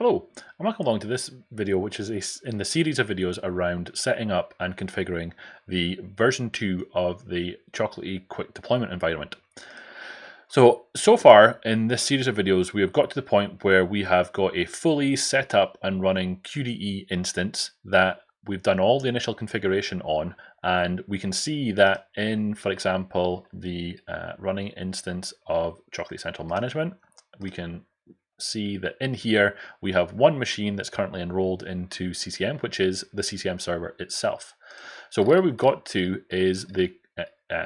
Hello, and welcome along to this video, which is in the series of videos around setting up and configuring the version 2 of the Chocolatey quick deployment environment. So far in this series of videos, we have got to the point where we have got a fully set up and running QDE instance that we've done all the initial configuration on, and we can see that in, for example, the running instance of Chocolatey Central Management, we can see that in here we have one machine that's currently enrolled into CCM, which is the CCM server itself. So where we've got to is the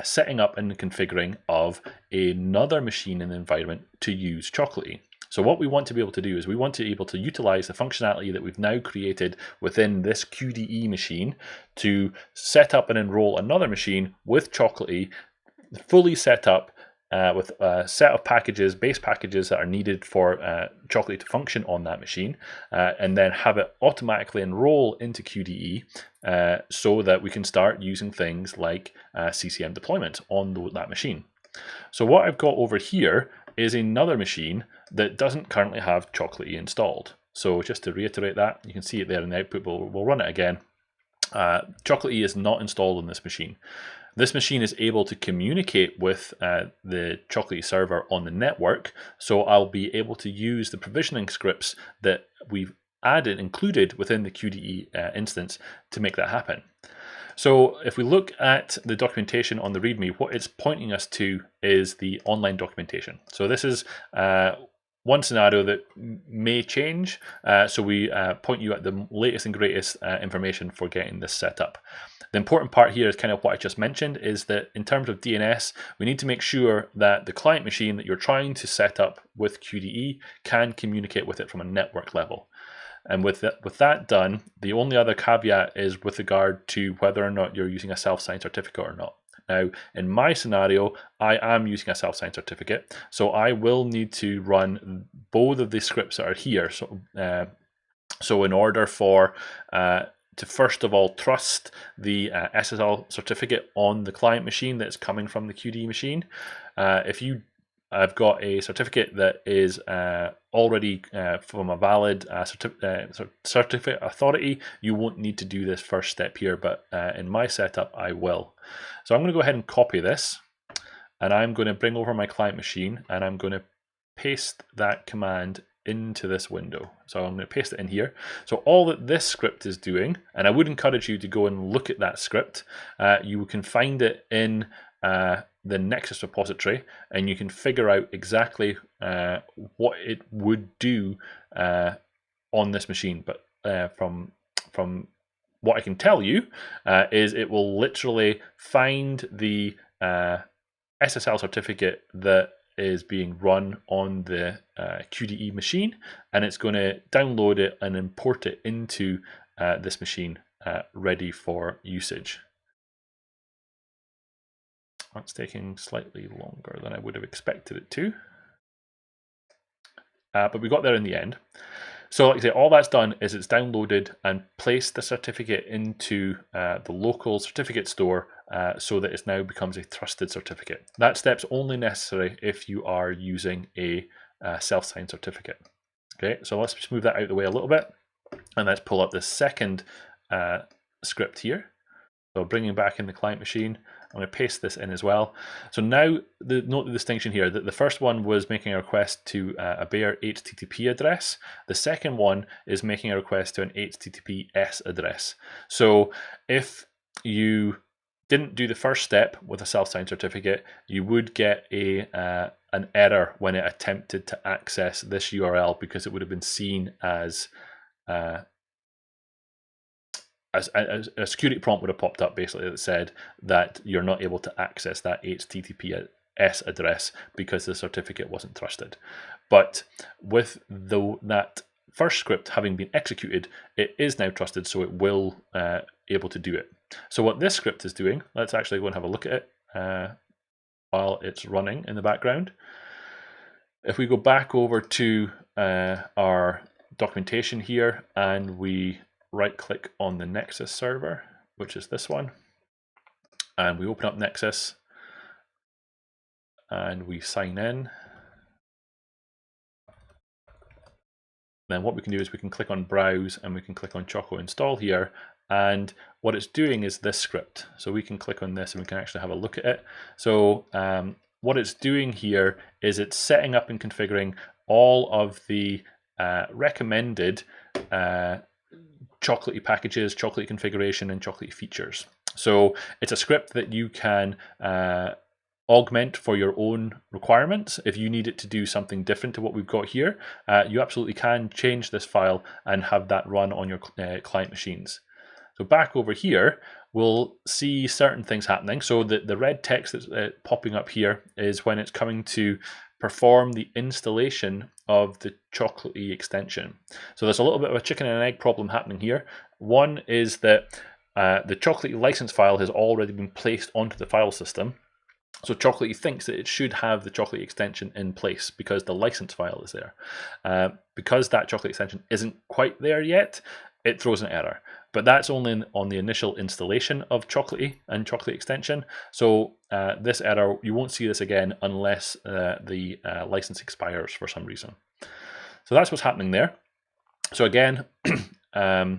setting up and configuring of another machine in the environment to use Chocolatey. So what we want to be able to do is we want to be able to utilize the functionality that we've now created within this QDE machine to set up and enroll another machine with Chocolatey, fully set up with a set of packages, base packages that are needed for Chocolatey to function on that machine, and then have it automatically enroll into QDE so that we can start using things like CCM deployment on that machine. So what I've got over here is another machine that doesn't currently have Chocolatey installed. So just to reiterate that, you can see it there in the output, but we'll run it again. Chocolatey is not installed on this machine. This machine is able to communicate with the Chocolatey server on the network, so I'll be able to use the provisioning scripts that we've included within the QDE instance to make that happen. So if we look at the documentation on the README, what it's pointing us to is the online documentation. So this is one scenario that may change, so we point you at the latest and greatest information for getting this set up. The important part here is kind of what I just mentioned, is that in terms of DNS, we need to make sure that the client machine that you're trying to set up with QDE can communicate with it from a network level. And with that done, the only other caveat is with regard to whether or not you're using a self-signed certificate or not. Now, in my scenario, I am using a self-signed certificate, so I will need to run both of the scripts that are here. So in order for to first of all trust the SSL certificate on the client machine that's coming from the QDE machine, if you have got a certificate that is already from a valid certificate authority, you won't need to do this first step here, but in my setup I will. So I'm going to go ahead and copy this, and I'm going to bring over my client machine, and I'm going to paste that command into this window. So I'm going to paste it in here. So all that this script is doing, and I would encourage you to go and look at that script, you can find it in the Nexus repository, and you can figure out exactly what it would do on this machine. But from what I can tell you is it will literally find the SSL certificate that is being run on the QDE machine, and it's going to download it and import it into this machine ready for usage. That's taking slightly longer than I would have expected it to, but we got there in the end. So like I say, all that's done is it's downloaded and placed the certificate into the local certificate store so that it now becomes a trusted certificate. That step's only necessary if you are using a self-signed certificate. Okay, so let's just move that out of the way a little bit, and let's pull up the second script here. So bringing back in the client machine, I'm going to paste this in as well. So now note the distinction here, that the first one was making a request to a bare HTTP address. The second one is making a request to an HTTPS address. So if you didn't do the first step with a self-signed certificate, you would get an error when it attempted to access this URL, because it would have been seen as a security prompt would have popped up basically that said that you're not able to access that HTTPS address because the certificate wasn't trusted. But with that first script having been executed, it is now trusted, so it will able to do it. So what this script is doing, let's actually go and have a look at it while it's running in the background. If we go back over to our documentation here, and we right click on the Nexus server, which is this one, and we open up Nexus and we sign in. then what we can do is we can click on Browse and we can click on Choco Install here. And what it's doing is this script. So we can click on this and we can actually have a look at it. So what it's doing here is it's setting up and configuring all of the recommended chocolatey packages, chocolatey configuration, and chocolatey features. So it's a script that you can augment for your own requirements. If you need it to do something different to what we've got here, you absolutely can change this file and have that run on your client machines. So back over here, we'll see certain things happening. So the red text that's popping up here is when it's coming to perform the installation of the chocolatey extension. So there's a little bit of a chicken and egg problem happening here. One is that the chocolatey license file has already been placed onto the file system. So Chocolatey thinks that it should have the Chocolatey extension in place because the license file is there. Because that Chocolatey extension isn't quite there yet, it throws an error. But that's only on the initial installation of Chocolatey and Chocolatey extension. So this error, you won't see this again unless the license expires for some reason. So that's what's happening there. So again, I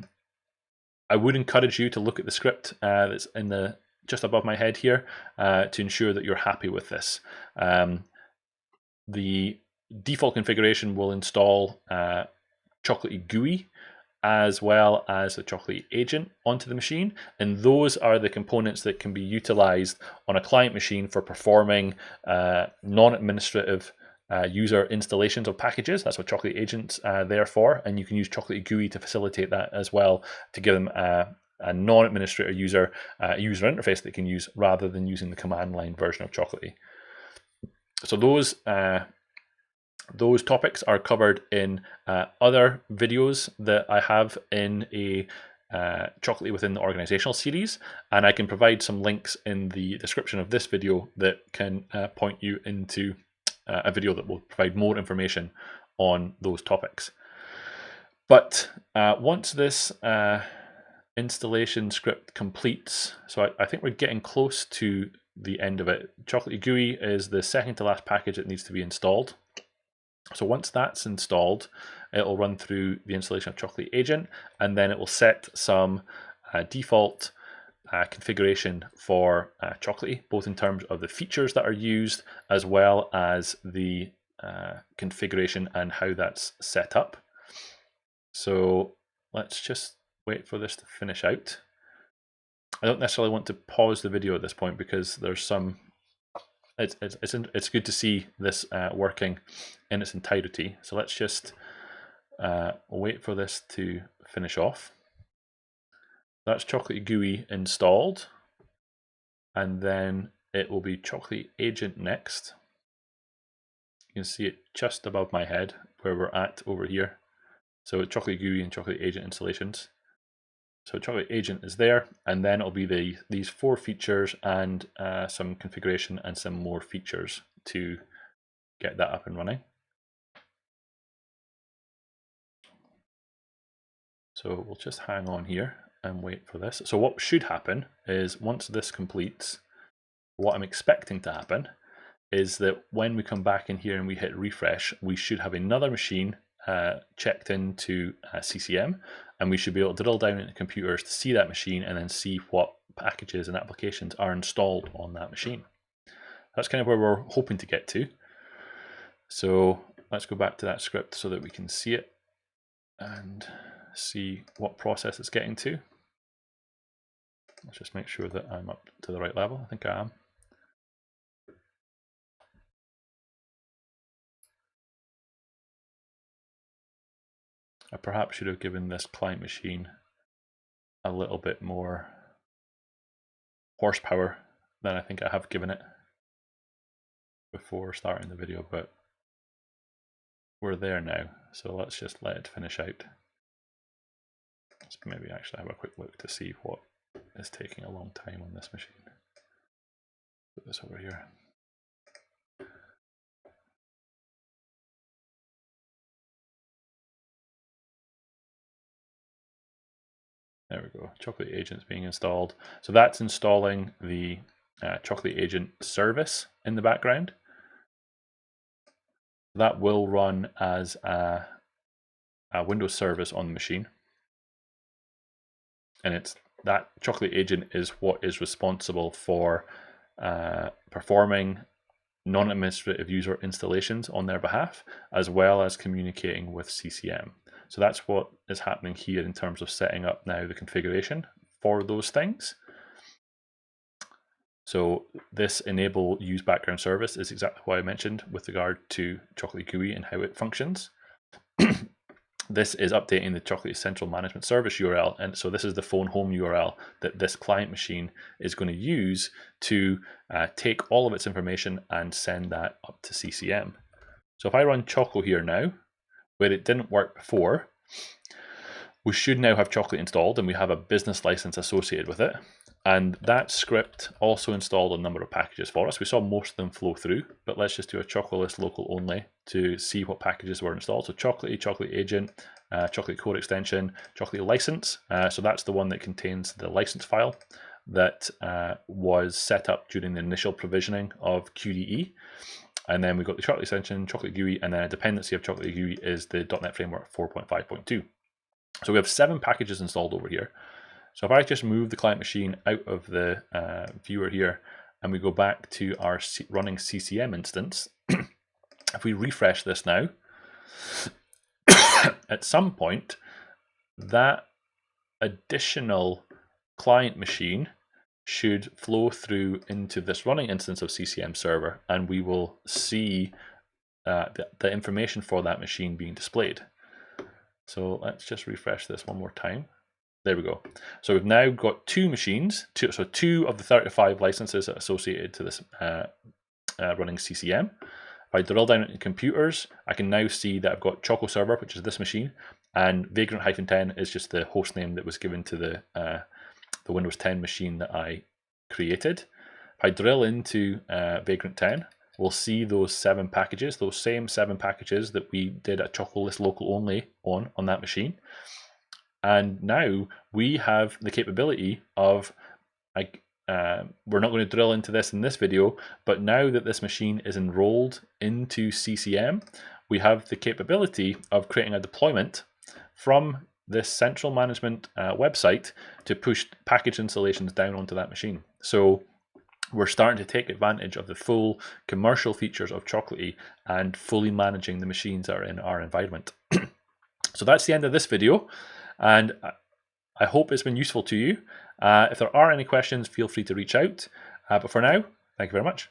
would encourage you to look at the script that's in the just above my head here to ensure that you're happy with this. The default configuration will install Chocolatey GUI as well as the Chocolatey agent onto the machine, and those are the components that can be utilized on a client machine for performing non-administrative user installations of packages. That's what Chocolatey agent's there for, and you can use Chocolatey GUI to facilitate that as well, to give them a non-administrator user user interface they can use rather than using the command line version of Chocolatey. So those topics are covered in other videos that I have in a Chocolatey within the organizational series, and I can provide some links in the description of this video that can point you into a video that will provide more information on those topics. But once this installation script completes, so I think we're getting close to the end of it. Chocolatey GUI is the second to last package that needs to be installed. So once that's installed, it'll run through the installation of Chocolatey agent, and then it will set some default configuration for Chocolatey, both in terms of the features that are used as well as the configuration and how that's set up. So let's just wait for this to finish out. I don't necessarily want to pause the video at this point because there's some. It's good to see this working in its entirety. So let's just wait for this to finish off. That's Chocolatey GUI installed, and then it will be Chocolatey agent next. You can see it just above my head where we're at over here. So Chocolatey GUI and Chocolatey agent installations. So Chocolatey agent is there, and then it'll be these 4 features and some configuration and some more features to get that up and running. So we'll just hang on here and wait for this. So what should happen is once this completes, what I'm expecting to happen is that when we come back in here and we hit refresh, we should have another machine checked into CCM, and we should be able to drill down into computers to see that machine and then see what packages and applications are installed on that machine. That's kind of where we're hoping to get to. So let's go back to that script so that we can see it and see what process it's getting to. Let's just make sure that I'm up to the right level. I think I am. I perhaps should have given this client machine a little bit more horsepower than I think I have given it before starting the video, but we're there now. So let's just let it finish out. Let's maybe actually have a quick look to see what is taking a long time on this machine. Put this over here. There we go. Chocolatey agent's being installed. So that's installing the Chocolatey agent service in the background. That will run as a a Windows service on the machine, and it's that Chocolate agent is what is responsible for performing non-administrative user installations on their behalf, as well as communicating with CCM. So that's what is happening here in terms of setting up now the configuration for those things. So this enable use background service is exactly what I mentioned with regard to Chocolate GUI and how it functions. This is updating the Chocolate Central Management Service URL, and so this is the phone home URL that this client machine is going to use to take all of its information and send that up to CCM. So if I run Choco here now, where it didn't work before, we should now have Chocolate installed, and we have a business license associated with it. And that script also installed a number of packages for us. We saw most of them flow through, but let's just do a Chocolate local only to see what packages were installed. So Chocolate, Chocolate agent, Chocolate core extension, Chocolate license. So that's the one that contains the license file that was set up during the initial provisioning of QDE. And then we've got the Chocolate extension, Chocolate GUI, and then a dependency of Chocolate GUI is the .NET Framework 4.5.2. So we have 7 packages installed over here. So if I just move the client machine out of the viewer here and we go back to our running CCM instance, if we refresh this now, at some point that additional client machine should flow through into this running instance of CCM server, and we will see the information for that machine being displayed. So let's just refresh this one more time. There we go. So we've now got 2 machines, so 2 of the 35 licenses associated to this running CCM. If I drill down into computers, I can now see that I've got Choco server, which is this machine, and Vagrant-10 is just the host name that was given to the Windows 10 machine that I created. If I drill into Vagrant-10, we'll see those 7 packages, those same 7 packages that we did a Chocolate local only on that machine. And now we have the capability of, we're not going to drill into this in this video, but now that this machine is enrolled into CCM, we have the capability of creating a deployment from this central management website to push package installations down onto that machine. So we're starting to take advantage of the full commercial features of Chocolate and fully managing the machines that are in our environment. So that's the end of this video, and I hope it's been useful to you. If there are any questions, feel free to reach out. But for now, thank you very much.